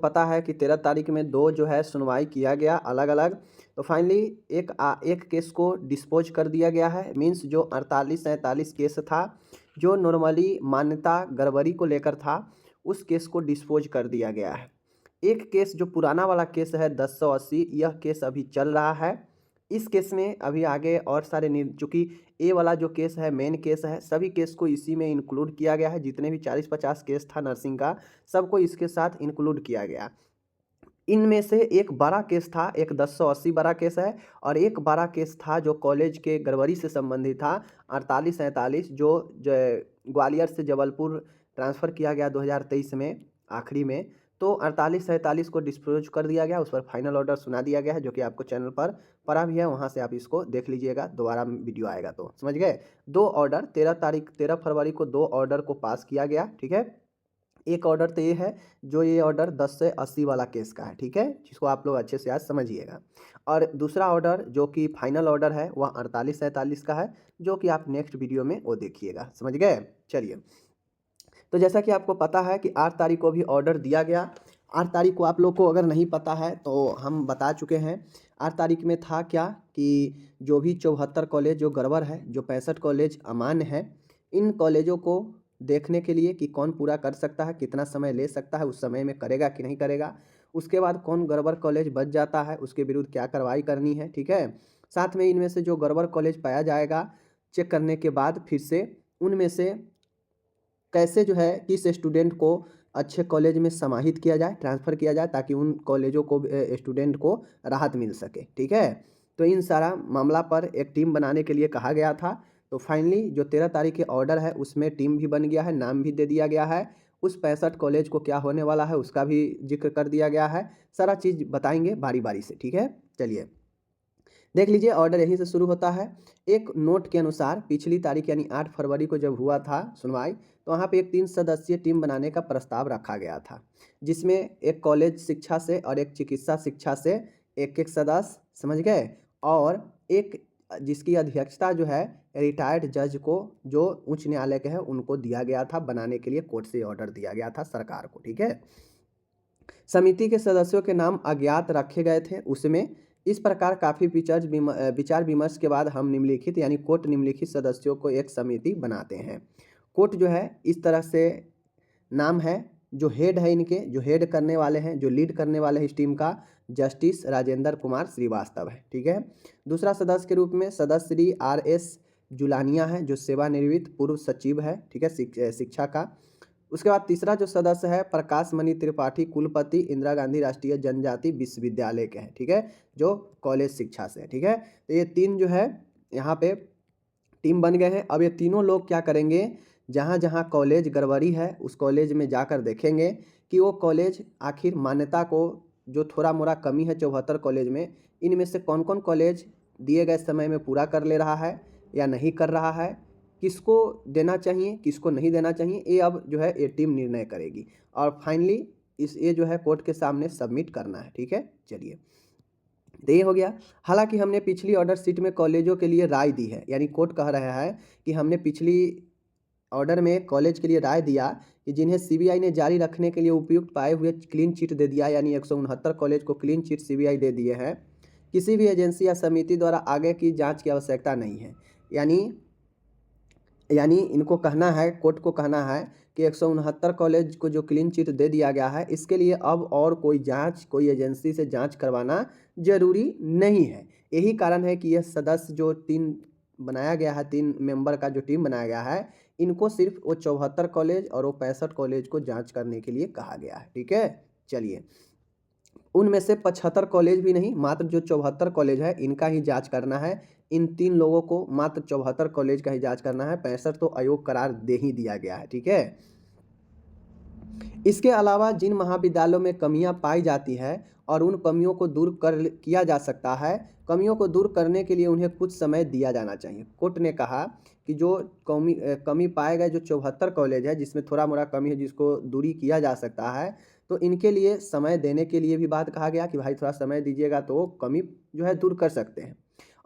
पता है कि 13 तारीख में 2 जो है सुनवाई किया गया अलग अलग। तो फाइनली एक केस को डिस्पोज कर दिया गया है। मीन्स जो 48-47 केस था, जो नॉर्मली मान्यता गड़बड़ी को लेकर था, उस केस को डिस्पोज कर दिया गया है। एक केस जो पुराना वाला केस है 1080, यह केस अभी चल रहा है। इस केस में अभी आगे और सारे चूँकि ए वाला जो केस है मेन केस है, सभी केस को इसी में इंक्लूड किया गया है। जितने भी 40-50 केस था नर्सिंग का, सबको इसके साथ इंक्लूड किया गया। इनमें से एक बड़ा केस था, एक 1080 बड़ा केस है, और एक बड़ा केस था जो कॉलेज के गड़बड़ी से संबंधित था, 48-47, जो ग्वालियर से जबलपुर ट्रांसफ़र किया गया 2023 में आखिरी में। तो 48-47 को डिस्पोज कर दिया गया, उस पर फाइनल ऑर्डर सुना दिया गया है, जो कि आपको चैनल पर पड़ा भी है, वहाँ से आप इसको देख लीजिएगा, दोबारा वीडियो आएगा तो समझ गए। 2 ऑर्डर 13 फरवरी को 2 ऑर्डर को पास किया गया, ठीक है। एक ऑर्डर तो ये है, जो ये ऑर्डर 10 से 80 वाला केस का है, ठीक है, जिसको आप लोग अच्छे से आज समझिएगा। और दूसरा ऑर्डर जो कि फाइनल ऑर्डर है, वह 48-47 का है, जो कि आप नेक्स्ट वीडियो में वो देखिएगा, समझ गए। चलिए, तो जैसा कि आपको पता है कि 8 तारीख को भी ऑर्डर दिया गया। 8 तारीख को आप लोग को अगर नहीं पता है तो हम बता चुके हैं। 8 तारीख में था क्या कि जो भी 74 कॉलेज जो गड़बड़ है, जो 65 कॉलेज अमान्य है, इन कॉलेजों को देखने के लिए कि कौन पूरा कर सकता है, कितना समय ले सकता है, उस समय में करेगा कि नहीं करेगा। उसके बाद कौन गड़बड़ कॉलेज बच जाता है, उसके विरुद्ध क्या कार्रवाई करनी है, ठीक है। साथ में इनमें से जो गड़बड़ कॉलेज पाया जाएगा, चेक करने के बाद फिर से उनमें से कैसे जो है किस स्टूडेंट को अच्छे कॉलेज में समाहित किया जाए, ट्रांसफ़र किया जाए, ताकि उन कॉलेजों को स्टूडेंट को राहत मिल सके, ठीक है। तो इन सारा मामला पर एक टीम बनाने के लिए कहा गया था। तो फाइनली जो 13 तारीख के ऑर्डर है, उसमें टीम भी बन गया है, नाम भी दे दिया गया है। उस 65 कॉलेज को क्या होने वाला है उसका भी जिक्र कर दिया गया है। सारा चीज़ बताएंगे बारी बारी से, ठीक है। चलिए देख लीजिए, ऑर्डर यहीं से शुरू होता है। एक नोट के अनुसार पिछली तारीख यानी 8 फरवरी को जब हुआ था सुनवाई, तो वहाँ पे एक 3 सदस्यीय टीम बनाने का प्रस्ताव रखा गया था, जिसमें एक कॉलेज शिक्षा से और एक चिकित्सा शिक्षा से एक सदस्य, समझ गए, और एक जिसकी अध्यक्षता जो है रिटायर्ड जज को, जो उच्च न्यायालय के हैं, उनको दिया गया था बनाने के लिए। कोर्ट से ऑर्डर दिया गया था सरकार को, ठीक है। समिति के सदस्यों के नाम अज्ञात रखे गए थे उसमें। इस प्रकार काफ़ी विचार विमर्श के बाद हम निम्नलिखित यानी कोर्ट निम्नलिखित सदस्यों को एक समिति बनाते हैं। कोर्ट जो है इस तरह से नाम है, जो हेड है इनके, जो हेड करने वाले हैं, जो लीड करने वाले हैं इस टीम का, जस्टिस राजेंद्र कुमार श्रीवास्तव है, ठीक है। दूसरा सदस्य के रूप में सदस्य श्री RS जुलानिया है, जो सेवानिवृत्त पूर्व सचिव है, ठीक है, शिक्षा का। उसके बाद तीसरा जो सदस्य है प्रकाश मणि त्रिपाठी, कुलपति इंदिरा गांधी राष्ट्रीय जनजाति विश्वविद्यालय के हैं, ठीक है, जो कॉलेज शिक्षा से है, ठीक है। तो ये 3 जो है यहाँ पे टीम बन गए हैं। अब ये तीनों लोग क्या करेंगे, जहाँ जहाँ कॉलेज गड़बड़ी है उस कॉलेज में जाकर देखेंगे कि वो कॉलेज आखिर मान्यता को जो थोड़ा मोड़ा कमी है 74 कॉलेज में, इनमें से कौन कौन कॉलेज दिए गए समय में पूरा कर ले रहा है या नहीं कर रहा है, किसको देना चाहिए किसको नहीं देना चाहिए, ये अब जो है ये टीम निर्णय करेगी। और फाइनली ये जो है कोर्ट के सामने सबमिट करना है, ठीक है। चलिए, तो ये हो गया। हालांकि हमने पिछली ऑर्डर शीट में कॉलेजों के लिए राय दी है, यानी कोर्ट कह रहा है कि हमने पिछली ऑर्डर में कॉलेज के लिए राय दिया कि जिन्हें CBI ने जारी रखने के लिए उपयुक्त पाए हुए क्लीन चिट दे दिया, यानी 169 कॉलेज को क्लीन चिट CBI दे दिए हैं। किसी भी एजेंसी या समिति द्वारा आगे की जांच की आवश्यकता नहीं है। यानी इनको कहना है, कोर्ट को कहना है कि 169 कॉलेज को जो क्लीन चिट दे दिया गया है, इसके लिए अब और कोई जांच, कोई एजेंसी से जांच करवाना जरूरी नहीं है। यही कारण है कि यह सदस्य जो 3 बनाया गया है, 3 मेंबर का जो टीम बनाया गया है, इनको सिर्फ वो 74 कॉलेज और वो 65 कॉलेज को जांच करने के लिए कहा गया है, ठीक है। चलिए, उनमें से 75 कॉलेज भी नहीं, मात्र जो 74 कॉलेज है इनका ही जांच करना है। इन 3 लोगों को मात्र 74 कॉलेज का ही जांच करना है, 65 तो अयोग करार दे ही दिया गया है, ठीक है। इसके अलावा जिन महाविद्यालयों में कमियां पाई जाती है और उन कमियों को दूर किया जा सकता है, कमियों को दूर करने के लिए उन्हें कुछ समय दिया जाना चाहिए। कोर्ट ने कहा कि जो कमी पाए गए जो 74 कॉलेज है, जिसमें थोड़ा मोड़ा कमी है, जिसको दूरी किया जा सकता है, तो इनके लिए समय देने के लिए भी बात कहा गया कि भाई थोड़ा समय दीजिएगा तो कमी जो है दूर कर सकते हैं,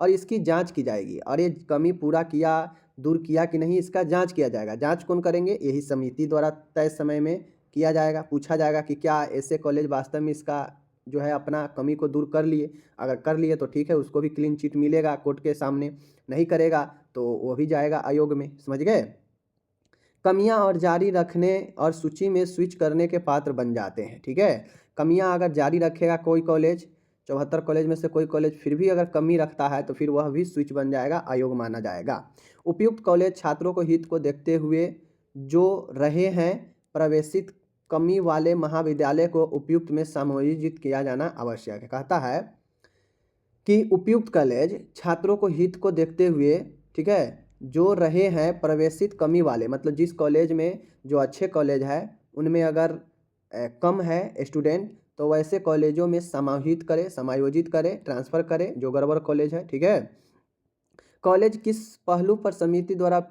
और इसकी जांच की जाएगी, और ये कमी पूरा किया, दूर किया कि नहीं, इसका जांच किया जाएगा। जांच कौन करेंगे, यही समिति द्वारा तय समय में किया जाएगा, पूछा जाएगा कि क्या ऐसे कॉलेज वास्तव में इसका जो है अपना कमी को दूर कर लिए। अगर कर लिए तो ठीक है, उसको भी क्लीन चिट मिलेगा कोर्ट के सामने। नहीं करेगा तो वो भी जाएगा आयोग में। समझ गए। कमियां और जारी रखने और सूची में स्विच करने के पात्र बन जाते हैं। ठीक है, कमियां अगर जारी रखेगा कोई कॉलेज, 74 कॉलेज में से कोई कॉलेज फिर भी अगर कमी रखता है तो फिर वह भी स्विच बन जाएगा, आयोग माना जाएगा। उपयुक्त कॉलेज छात्रों को हित को देखते हुए जो रहे हैं प्रवेशित कमी वाले महाविद्यालय को उपयुक्त में समायोजित किया जाना आवश्यक है। कहता है कि उपयुक्त कॉलेज छात्रों को हित को देखते हुए, ठीक है, जो रहे हैं प्रवेशित कमी वाले, मतलब जिस कॉलेज में जो अच्छे कॉलेज है उनमें अगर कम है स्टूडेंट तो वैसे कॉलेजों में समाहित करे, समायोजित करे, ट्रांसफ़र करे जो गड़बड़ कॉलेज है। ठीक है, कॉलेज किस पहलू पर समिति द्वारा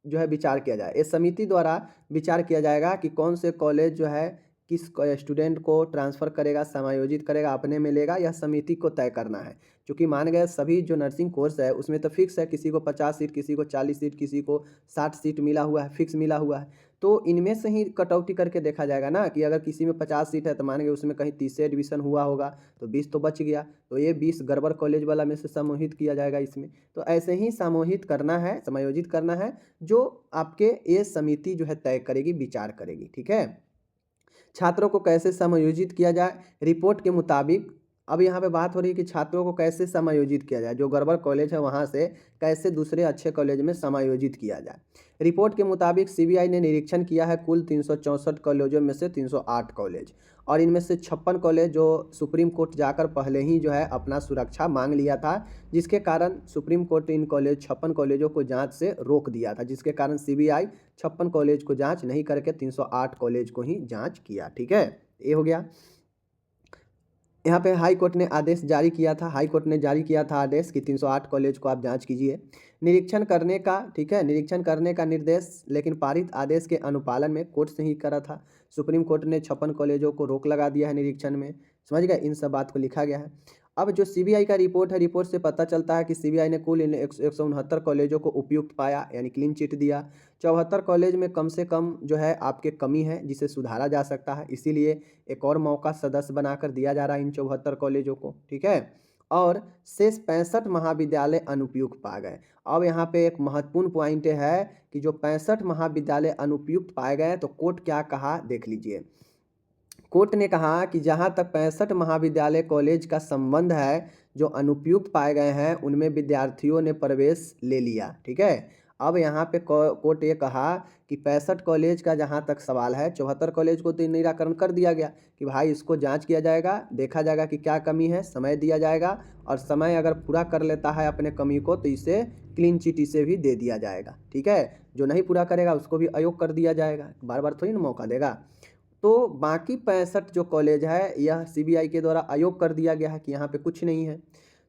जो है विचार किया जाए। इस समिति द्वारा विचार किया जाएगा कि कौन से कॉलेज जो है किस स्टूडेंट को ट्रांसफ़र करेगा, समायोजित करेगा, अपने में लेगा, यह समिति को तय करना है। क्योंकि मान गए सभी जो नर्सिंग कोर्स है उसमें तो फिक्स है, किसी को 50 सीट, किसी को 40 सीट, किसी को 60 सीट मिला हुआ है, फिक्स मिला हुआ है। तो इनमें से ही कटौती करके देखा जाएगा ना कि अगर किसी में 50 सीट है तो मान गए उसमें कहीं 30 से एडमिशन हुआ होगा तो 20 तो बच गया, तो ये 20 गड़बड़ कॉलेज वाला में से समूहित किया जाएगा इसमें। तो ऐसे ही समूहित करना है, समायोजित करना है, जो आपके ये समिति जो है तय करेगी, विचार करेगी। ठीक है, छात्रों को कैसे समायोजित किया जाए रिपोर्ट के मुताबिक। अब यहाँ पे बात हो रही है कि छात्रों को कैसे समायोजित किया जाए, जो गड़बड़ कॉलेज है वहाँ से कैसे दूसरे अच्छे कॉलेज में समायोजित किया जाए। रिपोर्ट के मुताबिक सीबीआई ने निरीक्षण किया है कुल 364 कॉलेजों में से 308 कॉलेज, और इनमें से 56 कॉलेज जो सुप्रीम कोर्ट जाकर पहले ही जो है अपना सुरक्षा मांग लिया था, जिसके कारण सुप्रीम कोर्ट इन 56 कॉलेजों को जांच से रोक दिया था, जिसके कारण सीबीआई 56 कॉलेज को जांच नहीं करके 308 कॉलेज को ही जांच किया। ठीक है, ये हो गया। यहाँ पे हाई कोर्ट ने आदेश जारी किया था, हाई कोर्ट ने जारी किया था आदेश कि 308 कॉलेज को आप जांच कीजिए। निरीक्षण करने का, ठीक है, निरीक्षण करने का निर्देश लेकिन पारित आदेश के अनुपालन में कोर्ट से ही करा था। सुप्रीम कोर्ट ने 56 कॉलेजों को रोक लगा दिया है निरीक्षण में। समझ गए, इन सब बात को लिखा गया है। अब जो सीबीआई का रिपोर्ट है, रिपोर्ट से पता चलता है कि सीबीआई ने कुल 169 कॉलेजों को उपयुक्त पाया, यानी क्लीन चिट दिया। 74 कॉलेज में कम से कम जो है आपके कमी है जिसे सुधारा जा सकता है, इसीलिए एक और मौका सदस्य बनाकर दिया जा रहा है इन 74 कॉलेजों को। ठीक है, और शेष 65 महाविद्यालय अनुपयुक्त पा गए। अब यहाँ पे एक महत्वपूर्ण पॉइंट है कि जो 65 महाविद्यालय अनुपयुक्त पाए गए तो कोर्ट क्या कहा देख लीजिए। कोर्ट ने कहा कि जहां तक 65 महाविद्यालय कॉलेज का संबंध है, जो अनुपयुक्त पाए गए हैं उनमें विद्यार्थियों ने प्रवेश ले लिया। ठीक है, अब यहाँ पे कोर्ट ये कहा कि 65 कॉलेज का जहाँ तक सवाल है, 74 कॉलेज को तो निराकरण कर दिया गया कि भाई इसको जांच किया जाएगा, देखा जाएगा कि क्या कमी है, समय दिया जाएगा, और समय अगर पूरा कर लेता है अपने कमी को तो इसे क्लीन चिट इसे भी दे दिया जाएगा। ठीक है, जो नहीं पूरा करेगा उसको भी अयोग कर दिया जाएगा, बार बार थोड़ी ना मौका देगा। तो बाकी 65 जो कॉलेज है यह सीबीआई के द्वारा अयोग कर दिया गया है कि यहाँ पे कुछ नहीं है।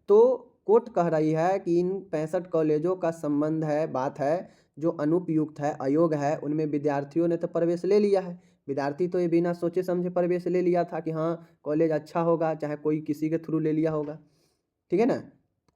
तो कोर्ट कह रही है कि इन 65 कॉलेजों का संबंध है, बात है जो अनुपयुक्त है, अयोग है, उनमें विद्यार्थियों ने तो प्रवेश ले लिया है। विद्यार्थी तो ये बिना सोचे समझे प्रवेश ले लिया था कि हाँ कॉलेज अच्छा होगा, चाहे कोई किसी के थ्रू ले लिया होगा। ठीक है ना।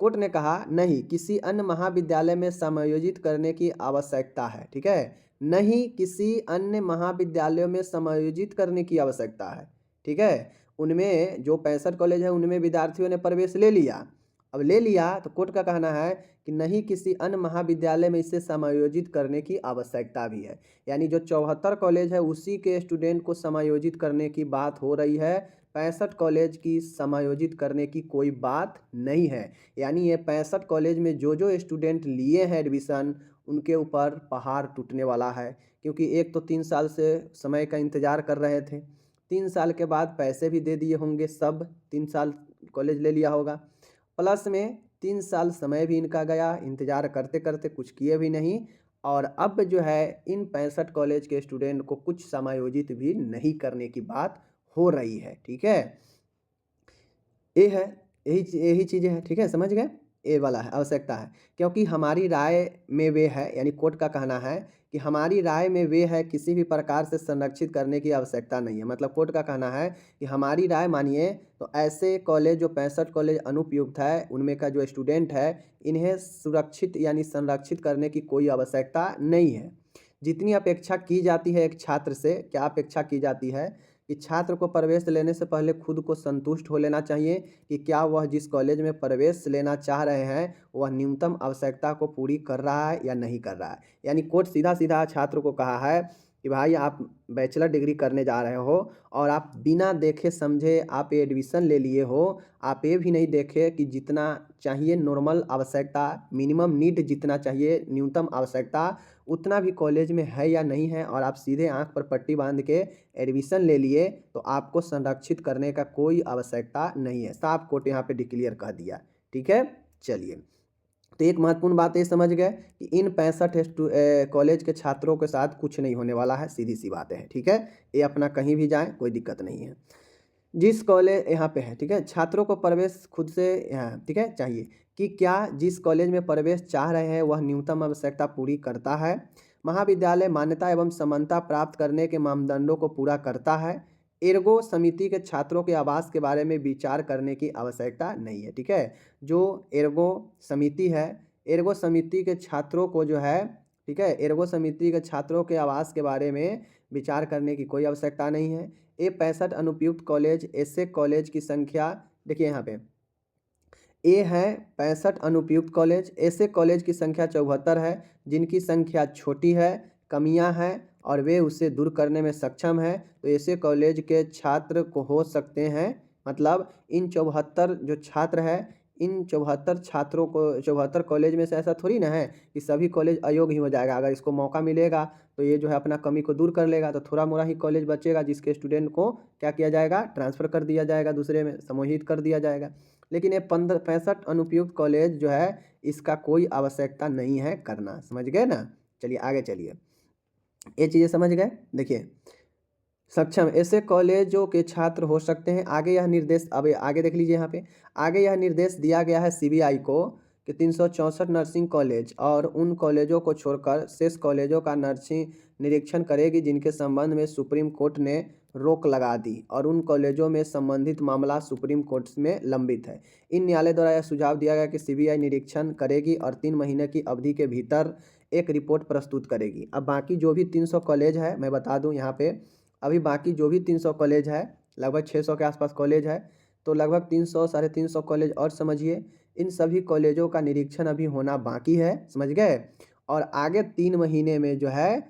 कोर्ट ने कहा नहीं, किसी अन्य महाविद्यालय में समायोजित करने की आवश्यकता है। ठीक है, नहीं किसी अन्य महाविद्यालयों में समायोजित करने की आवश्यकता है। ठीक है, उनमें जो 65 कॉलेज है उनमें विद्यार्थियों ने प्रवेश ले लिया। अब ले लिया तो कोर्ट का कहना है कि नहीं किसी अन्य महाविद्यालय में इसे समायोजित करने की आवश्यकता भी है। यानी जो 74 कॉलेज है उसी के स्टूडेंट को समायोजित करने की बात हो रही है, 65 कॉलेज की समायोजित करने की कोई बात नहीं है। यानी ये 65 कॉलेज में जो जो स्टूडेंट लिए हैं एडमिशन उनके ऊपर पहाड़ टूटने वाला है, क्योंकि एक तो 3 साल से समय का इंतज़ार कर रहे थे, 3 साल के बाद पैसे भी दे दिए होंगे, सब 3 साल कॉलेज ले लिया होगा, प्लस में 3 साल समय भी इनका गया, इंतज़ार करते करते कुछ किए भी नहीं, और अब जो है इन 65 कॉलेज के स्टूडेंट को कुछ समायोजित भी नहीं करने की बात हो रही है। ठीक है, ये है, यही चीज़ें हैं। ठीक है, समझ गए, ये वाला है आवश्यकता है, क्योंकि हमारी राय में वे है, यानी कोर्ट का कहना है कि हमारी राय में वे है, किसी भी प्रकार से संरक्षित करने की आवश्यकता नहीं है। मतलब कोर्ट का कहना है कि हमारी राय मानिए तो ऐसे कॉलेज जो 65 कॉलेज अनुपयुक्त है उनमें का जो स्टूडेंट है इन्हें सुरक्षित यानी संरक्षित करने की कोई आवश्यकता नहीं है। जितनी अपेक्षा की जाती है एक छात्र से, क्या अपेक्षा की जाती है कि छात्र को प्रवेश लेने से पहले खुद को संतुष्ट हो लेना चाहिए कि क्या वह जिस कॉलेज में प्रवेश लेना चाह रहे हैं वह न्यूनतम आवश्यकता को पूरी कर रहा है या नहीं कर रहा है। यानी कोर्ट सीधा सीधा छात्र को कहा है कि भाई आप बैचलर डिग्री करने जा रहे हो और आप बिना देखे समझे आप ये एडमिशन ले लिए हो, आप ये भी नहीं देखे कि जितना चाहिए नॉर्मल आवश्यकता, मिनिमम नीड जितना चाहिए, न्यूनतम आवश्यकता उतना भी कॉलेज में है या नहीं है, और आप सीधे आंख पर पट्टी बांध के एडमिशन ले लिए, तो आपको संरक्षित करने का कोई आवश्यकता नहीं है। साफ कोर्ट यहाँ पे डिक्लेयर कर दिया। ठीक है, चलिए, तो एक महत्वपूर्ण बात ये समझ गए कि इन 65 कॉलेज के छात्रों के साथ कुछ नहीं होने वाला है, सीधी सी बात है। ठीक है, ये अपना कहीं भी जाए कोई दिक्कत नहीं है। जिस कॉलेज यहाँ पे है, ठीक है, छात्रों को प्रवेश खुद से यहाँ, ठीक है, चाहिए कि क्या जिस कॉलेज में प्रवेश चाह रहे हैं वह न्यूनतम आवश्यकता पूरी करता है, महाविद्यालय मान्यता एवं समानता प्राप्त करने के मानदंडों को पूरा करता है, एर्गो समिति के छात्रों के आवास के बारे में विचार करने की आवश्यकता नहीं है। ठीक है, जो एर्गो समिति है, एर्गो समिति के छात्रों को जो है, ठीक है, एर्गो समिति के छात्रों के आवास के बारे में विचार करने की कोई आवश्यकता नहीं है। ए 65 अनुपयुक्त कॉलेज, ऐसे कॉलेज की संख्या देखिए यहाँ पे ए है 65 अनुपयुक्त कॉलेज, ऐसे कॉलेज की संख्या 74 है जिनकी संख्या छोटी है, कमियां हैं और वे उसे दूर करने में सक्षम है, तो ऐसे कॉलेज के छात्र को हो सकते हैं। मतलब इन 74 जो छात्र है, इन 74 छात्रों को 74 कॉलेज में से ऐसा थोड़ी ना है कि सभी कॉलेज अयोग्य ही हो जाएगा। अगर इसको मौका मिलेगा तो ये जो है अपना कमी को दूर कर लेगा, तो थोड़ा मोड़ा ही कॉलेज बचेगा जिसके स्टूडेंट को क्या किया जाएगा, ट्रांसफ़र कर दिया जाएगा, दूसरे में समूहित कर दिया जाएगा। लेकिन ये 65 अनुपयुक्त कॉलेज जो है इसका कोई आवश्यकता नहीं है करना। समझ गए ना। चलिए आगे चलिए, ये चीज़ें समझ गए। देखिए सक्षम ऐसे कॉलेजों के छात्र हो सकते हैं। आगे यह निर्देश, अब आगे देख लीजिए यहाँ पे, आगे यह निर्देश दिया गया है सीबीआई को कि 364 नर्सिंग कॉलेज और उन कॉलेजों को छोड़कर शेष कॉलेजों का नर्सिंग निरीक्षण करेगी जिनके संबंध में सुप्रीम कोर्ट ने रोक लगा दी और उन कॉलेजों में संबंधित मामला सुप्रीम कोर्ट में लंबित है। इन न्यायालय द्वारा यह सुझाव दिया गया कि सीबीआई निरीक्षण करेगी और 3 महीने की अवधि के भीतर एक रिपोर्ट प्रस्तुत करेगी। अब बाकी जो भी 300 कॉलेज है, मैं बता दूं यहाँ पे, अभी बाकी जो भी 300 कॉलेज है, लगभग 600 के आसपास कॉलेज है, तो लगभग 300 साढ़े 300 कॉलेज और समझिए, इन सभी कॉलेजों का निरीक्षण अभी होना बाकी है। समझ गए। और आगे 3 महीने में जो है,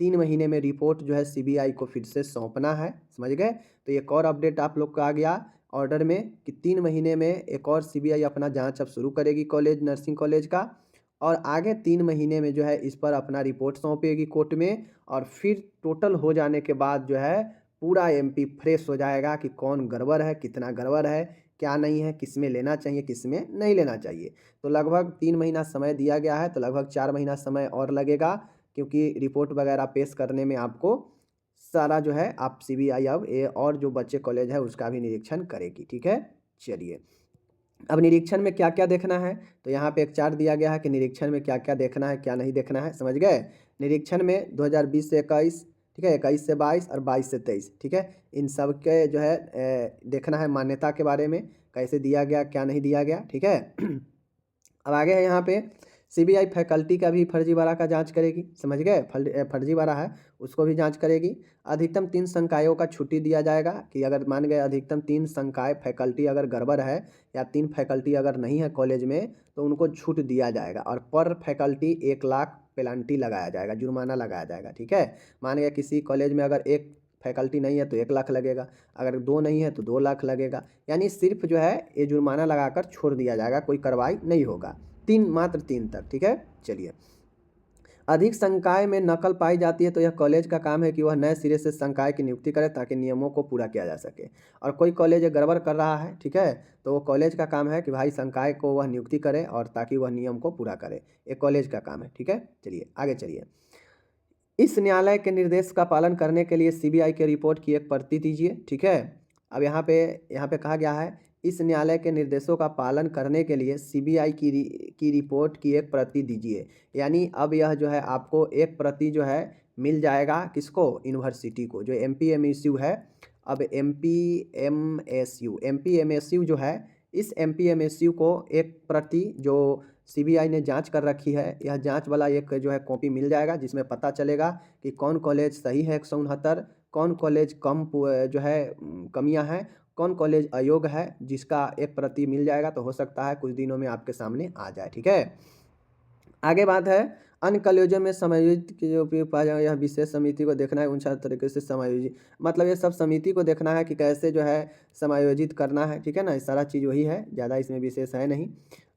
3 महीने में रिपोर्ट जो है सीबीआई को फिर से सौंपना है। समझ गए। तो एक और अपडेट आप लोग का आ गया ऑर्डर में कि 3 महीने में एक और सीबीआई अपना जांच अब शुरू करेगी कॉलेज, नर्सिंग कॉलेज का, और आगे 3 महीने में जो है इस पर अपना रिपोर्ट सौंपेगी कोर्ट में, और फिर टोटल हो जाने के बाद जो है पूरा एमपी फ्रेश हो जाएगा कि कौन गड़बड़ है, कितना गड़बड़ है, क्या नहीं है, किस में लेना चाहिए, किस में नहीं लेना चाहिए। तो लगभग 3 महीना समय दिया गया है, तो लगभग 4 महीना समय और लगेगा, क्योंकि रिपोर्ट वगैरह पेश करने में आपको सारा जो है आप सीबीआई अब ये और जो बच्चे कॉलेज है उसका भी निरीक्षण करेगी। ठीक है, चलिए अब निरीक्षण में क्या क्या देखना है, तो यहाँ पे एक चार्ट दिया गया है कि निरीक्षण में क्या क्या देखना है, क्या नहीं देखना है। समझ गए। निरीक्षण में 2020 से 21, ठीक है, 21 से 22 और 22 से 23, ठीक है, इन सब के जो है देखना है मान्यता के बारे में, कैसे दिया गया, क्या नहीं दिया गया। ठीक है। अब आगे है यहाँ पे सीबीआई फैकल्टी का भी फर्जीवाड़ा का जांच करेगी। समझ गए। फर्जीवाड़ा है उसको भी जांच करेगी। अधिकतम 3 संकायों का छुट्टी दिया जाएगा कि अगर मान गए अधिकतम 3 संकाय फैकल्टी अगर गड़बड़ है या 3 फैकल्टी अगर नहीं है कॉलेज में तो उनको छूट दिया जाएगा, और पर फैकल्टी 1 लाख पेनल्टी लगाया जाएगा, जुर्माना लगाया जाएगा। ठीक है। मान गया किसी कॉलेज में अगर 1 फैकल्टी नहीं है तो 1 लाख लगेगा, अगर 2 नहीं है तो 2 लाख लगेगा, यानी सिर्फ जो है ये जुर्माना लगाकर छोड़ दिया जाएगा, कोई कार्रवाई नहीं होगा। 3, मात्र 3 तक। ठीक है। चलिए, अधिक संकाय में नकल पाई जाती है तो यह कॉलेज का काम है कि वह नए सिरे से संकाय की नियुक्ति करे ताकि नियमों को पूरा किया जा सके। और कोई कॉलेज गड़बड़ कर रहा है, ठीक है, तो वो कॉलेज का काम है कि भाई संकाय को वह नियुक्ति करे और ताकि वह नियम को पूरा करे। ये कॉलेज का काम है। ठीक है। चलिए आगे चलिए। इस न्यायालय के निर्देश का पालन करने के लिए सीबीआई के रिपोर्ट की एक प्रति दीजिए। ठीक है। अब यहाँ पे कहा गया है इस न्यायालय के निर्देशों का पालन करने के लिए सीबीआई की रिपोर्ट की एक प्रति दीजिए। यानी अब यह जो है आपको एक प्रति जो है मिल जाएगा, किसको, यूनिवर्सिटी को, जो एमपीएमएसयू है। अब एमपीएमएसयू जो है, इस एमपीएमएसयू को एक प्रति जो सीबीआई ने जांच कर रखी है, यह जांच वाला एक जो है कॉपी मिल जाएगा, जिसमें पता चलेगा कि कौन कॉलेज सही है 169, कौन कॉलेज कम जो है कमियां हैं, कौन कॉलेज अयोग्य है, जिसका एक प्रति मिल जाएगा। तो हो सकता है कुछ दिनों में आपके सामने आ जाए। ठीक है, आगे बात है अन्य कॉलेजों में समायोजित के जो उपयोग पाया जाए, यह विशेष समिति को देखना है अनुसार तरीके से समायोजित, मतलब ये सब समिति को देखना है कि कैसे जो है समायोजित करना है। ठीक है ना, ये सारा चीज़ वही है, ज़्यादा इसमें विशेष है नहीं,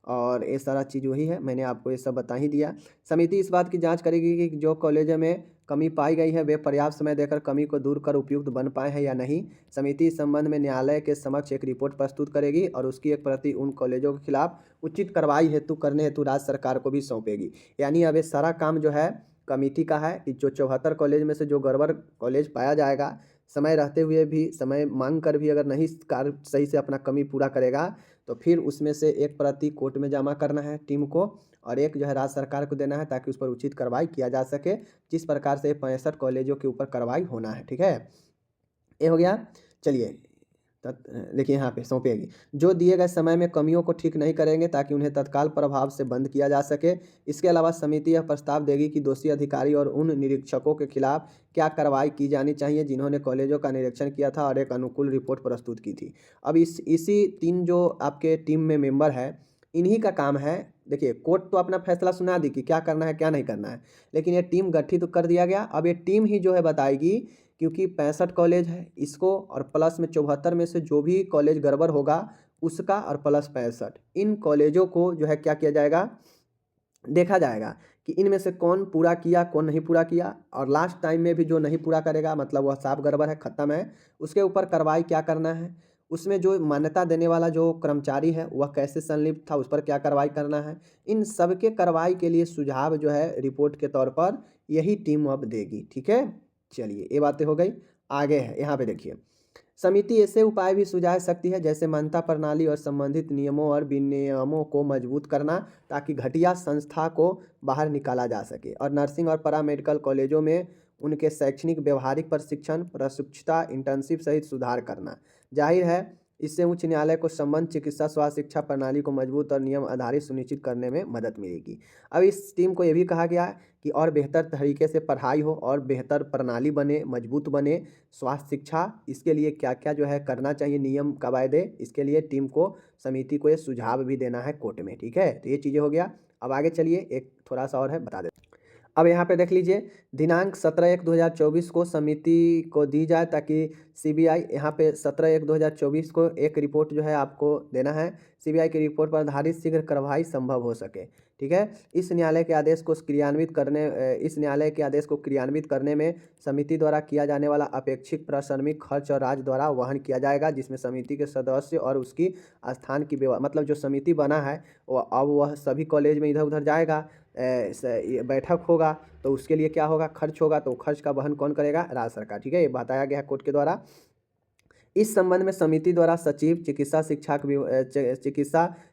और ये सारा चीज़ वही है, मैंने आपको ये सब बता ही दिया। समिति इस बात की जांच करेगी कि जो कॉलेजों में कमी पाई गई है वे पर्याप्त समय देकर कमी को दूर कर उपयुक्त बन पाए हैं या नहीं। समिति इस संबंध में न्यायालय के समक्ष एक रिपोर्ट प्रस्तुत करेगी और उसकी एक प्रति उन कॉलेजों के खिलाफ उचित कार्रवाई हेतु करने हेतु राज्य सरकार को भी सौंपेगी। यानी अब ये सारा काम जो है कमेटी का है कि जो 74 कॉलेज में से जो गड़बड़ कॉलेज पाया जाएगा, समय रहते हुए भी, समय मांग कर भी अगर नहीं कार्य सही से अपना कमी पूरा करेगा, तो फिर उसमें से एक प्रति कोर्ट में जमा करना है टीम को, और एक जो है राज्य सरकार को देना है, ताकि उस पर उचित कार्रवाई किया जा सके, जिस प्रकार से 65 कॉलेजों के ऊपर कार्रवाई होना है। ठीक है, ये हो गया। चलिए देखिए यहाँ पे सौंपेगी, जो दिए गए समय में कमियों को ठीक नहीं करेंगे ताकि उन्हें तत्काल प्रभाव से बंद किया जा सके। इसके अलावा समिति यह प्रस्ताव देगी कि दोषी अधिकारी और उन निरीक्षकों के खिलाफ क्या कार्रवाई की जानी चाहिए जिन्होंने कॉलेजों का निरीक्षण किया था और एक अनुकूल रिपोर्ट प्रस्तुत की थी। अब इसी 3 जो आपके टीम में मेंबर है, इन्हीं का काम है। देखिए, कोर्ट तो अपना फैसला सुना दी कि क्या करना है क्या नहीं करना है, लेकिन ये टीम गठित कर दिया गया। अब ये टीम ही जो है बताएगी, क्योंकि 65 कॉलेज है इसको, और प्लस में 74 में से जो भी कॉलेज गड़बड़ होगा उसका, और प्लस 65, इन कॉलेजों को जो है क्या किया जाएगा, देखा जाएगा कि इनमें से कौन पूरा किया कौन नहीं पूरा किया, और लास्ट टाइम में भी जो नहीं पूरा करेगा, मतलब वह साफ गड़बड़ है, ख़त्म है, उसके ऊपर कार्रवाई क्या करना है। उसमें जो मान्यता देने वाला जो कर्मचारी है वह कैसे संलिप्त था, उस पर क्या कार्रवाई करना है। इन सब के कार्रवाई के लिए सुझाव जो है रिपोर्ट के तौर पर यही टीम अब देगी। ठीक है, चलिए ये बातें हो गई। आगे है, यहाँ पे देखिए, समिति ऐसे उपाय भी सुझा सकती है जैसे मान्यता प्रणाली और संबंधित नियमों और विनियमों को मजबूत करना, ताकि घटिया संस्था को बाहर निकाला जा सके, और नर्सिंग और पैरामेडिकल कॉलेजों में उनके शैक्षणिक व्यवहारिक प्रशिक्षण, प्रशिक्षुता, इंटर्नशिप सहित सुधार करना। जाहिर है इससे उच्च न्यायालय को संबंध चिकित्सा स्वास्थ्य शिक्षा प्रणाली को मजबूत और नियम आधारित सुनिश्चित करने में मदद मिलेगी। अब इस टीम को यह भी कहा गया है कि और बेहतर तरीके से पढ़ाई हो और बेहतर प्रणाली बने, मजबूत बने, स्वास्थ्य शिक्षा, इसके लिए क्या क्या जो है करना चाहिए, नियम कायदे, इसके लिए टीम को, समिति को ये सुझाव भी देना है कोर्ट में। ठीक है, तो ये चीज़ें हो गया। अब आगे चलिए, एक थोड़ा सा और है बता दें। अब यहाँ पे देख लीजिए, दिनांक 17/1/2024 को समिति को दी जाए, ताकि सीबीआई यहाँ पे 17/1/2024 को एक रिपोर्ट जो है आपको देना है। सीबीआई की रिपोर्ट पर आधारित शीघ्र कार्रवाई संभव हो सके। ठीक है, इस न्यायालय के आदेश को क्रियान्वित करने में समिति द्वारा किया जाने वाला अपेक्षित प्रशासनिक खर्च और राज्य द्वारा वहन किया जाएगा, जिसमें समिति के सदस्य और उसकी स्थान की मतलब जो समिति बना है वह सभी कॉलेज में इधर उधर जाएगा, बैठक होगा, तो उसके लिए क्या होगा, खर्च होगा, तो खर्च का वहन कौन करेगा, राज्य सरकार। ठीक है, ये बताया गया है कोर्ट के द्वारा। इस संबंध में समिति द्वारा सचिव चिकित्सा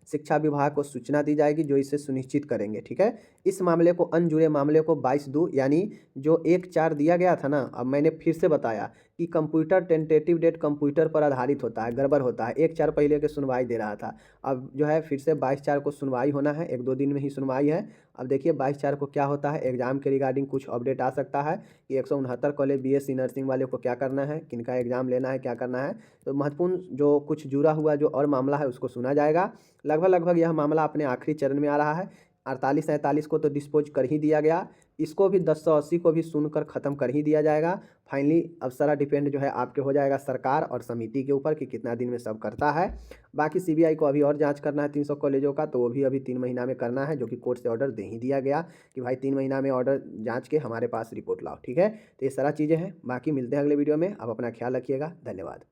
शिक्षा विभाग को सूचना दी जाएगी, जो इसे सुनिश्चित करेंगे। ठीक है, इस मामले को अनजुड़े मामले को 22/2 यानी जो 1/4 दिया गया था ना, अब मैंने फिर से बताया कि कंप्यूटर टेंटेटिव डेट कंप्यूटर पर आधारित होता है, गड़बड़ होता है। 1/4 पहले के सुनवाई दे रहा था, अब जो है फिर से 22/4 को सुनवाई होना है, 1-2 दिन में ही सुनवाई है। अब देखिए 22/4 को क्या होता है, एग्जाम के रिगार्डिंग कुछ अपडेट आ सकता है कि 169 कॉलेज बीएससी नर्सिंग वाले को क्या करना है, किनका एग्जाम लेना है, क्या करना है। तो महत्वपूर्ण जो कुछ जुड़ा हुआ जो और मामला है उसको सुना जाएगा। लगभग यह मामला अपने आखिरी चरण में आ रहा है। 48-47 को तो डिस्पोज कर ही दिया गया, इसको भी 1080 को भी सुनकर ख़त्म कर ही दिया जाएगा। फाइनली अब सारा डिपेंड जो है आपके हो जाएगा सरकार और समिति के ऊपर कि कितना दिन में सब करता है। बाकी सीबीआई को अभी और जांच करना है 300 कॉलेजों का, तो वो भी अभी 3 महीना में करना है, जो कि कोर्ट से ऑर्डर दे ही दिया गया कि भाई 3 महीना में ऑर्डर जाँच के हमारे पास रिपोर्ट लाओ। ठीक है, तो ये सारा चीज़ें हैं। बाकी मिलते हैं अगले वीडियो में। आप अपना ख्याल रखिएगा। धन्यवाद।